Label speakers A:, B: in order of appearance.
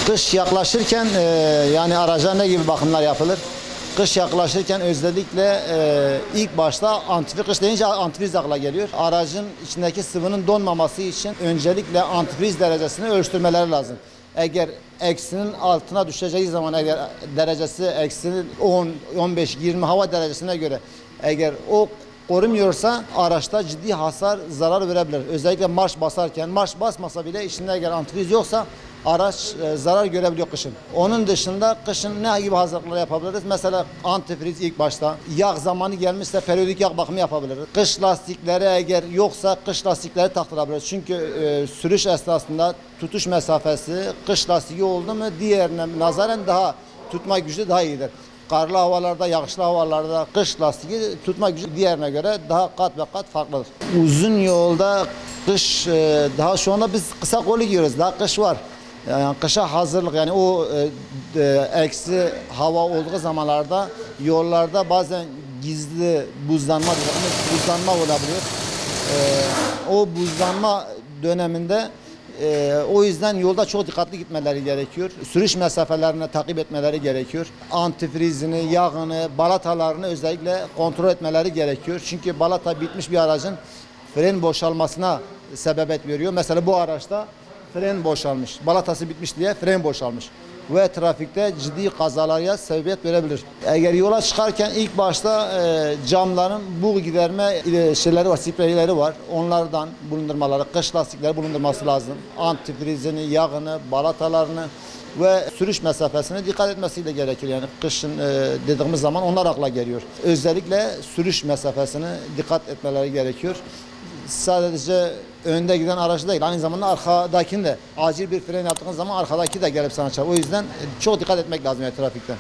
A: Kış yaklaşırken yani araca ne gibi bakımlar yapılır? Kış yaklaşırken özellikle ilk başta antifriz, kış deyince antifriz akla geliyor. Aracın içindeki sıvının donmaması için öncelikle antifriz derecesini ölçtürmeleri lazım. Eğer eksinin altına düşeceği zaman, eğer derecesi eksinin 10, 15, 20 hava derecesine göre eğer o korumuyorsa araçta ciddi hasar, zarar verebilir. Özellikle marş basarken, marş basmasa bile içinde eğer antifriz yoksa araç zarar görebiliyor kışın. Onun dışında kışın ne gibi hazırlıklar yapabiliriz? Mesela antifriz ilk başta. Yağ zamanı gelmişse periyodik yağ bakımı yapabiliriz. Kış lastikleri eğer yoksa kış lastikleri taktırabiliriz. Çünkü sürüş esnasında tutuş mesafesi kış lastiği oldu mu diğerine nazaran daha tutma gücü daha iyidir. Karlı havalarda, yağışlı havalarda kış lastiği tutma gücü diğerine göre daha kat ve kat farklıdır. Uzun yolda kış daha şu anda biz kısa kolu giyiyoruz. Daha kış var. Yani kışa hazırlık, yani o eksi hava olduğu zamanlarda yollarda bazen gizli buzlanma olabiliyor. O buzlanma döneminde o yüzden yolda çok dikkatli gitmeleri gerekiyor. Sürüş mesafelerini takip etmeleri gerekiyor. Antifrizini, yağını, balatalarını özellikle kontrol etmeleri gerekiyor. Çünkü balata bitmiş bir aracın fren boşalmasına sebebiyet veriyor. Mesela bu araçta fren boşalmış. Balatası bitmiş diye fren boşalmış. Ve trafikte ciddi kazalara sebebiyet verebilir. Eğer yola çıkarken ilk başta camların buz giderme şeyleri var, spreyleri var. Onlardan bulundurmaları, kış lastikleri bulundurması lazım. Antifrizini, yağını, balatalarını ve sürüş mesafesine dikkat etmesiyle gerekir. Yani kışın dediğimiz zaman onlar akla geliyor. Özellikle sürüş mesafesine dikkat etmeleri gerekiyor. Sadece önde giden aracı değil, aynı zamanda arkadakini de acil bir fren yaptığınız zaman arkadaki de gelip sana çarpar. O yüzden çok dikkat etmek lazım yani trafikte.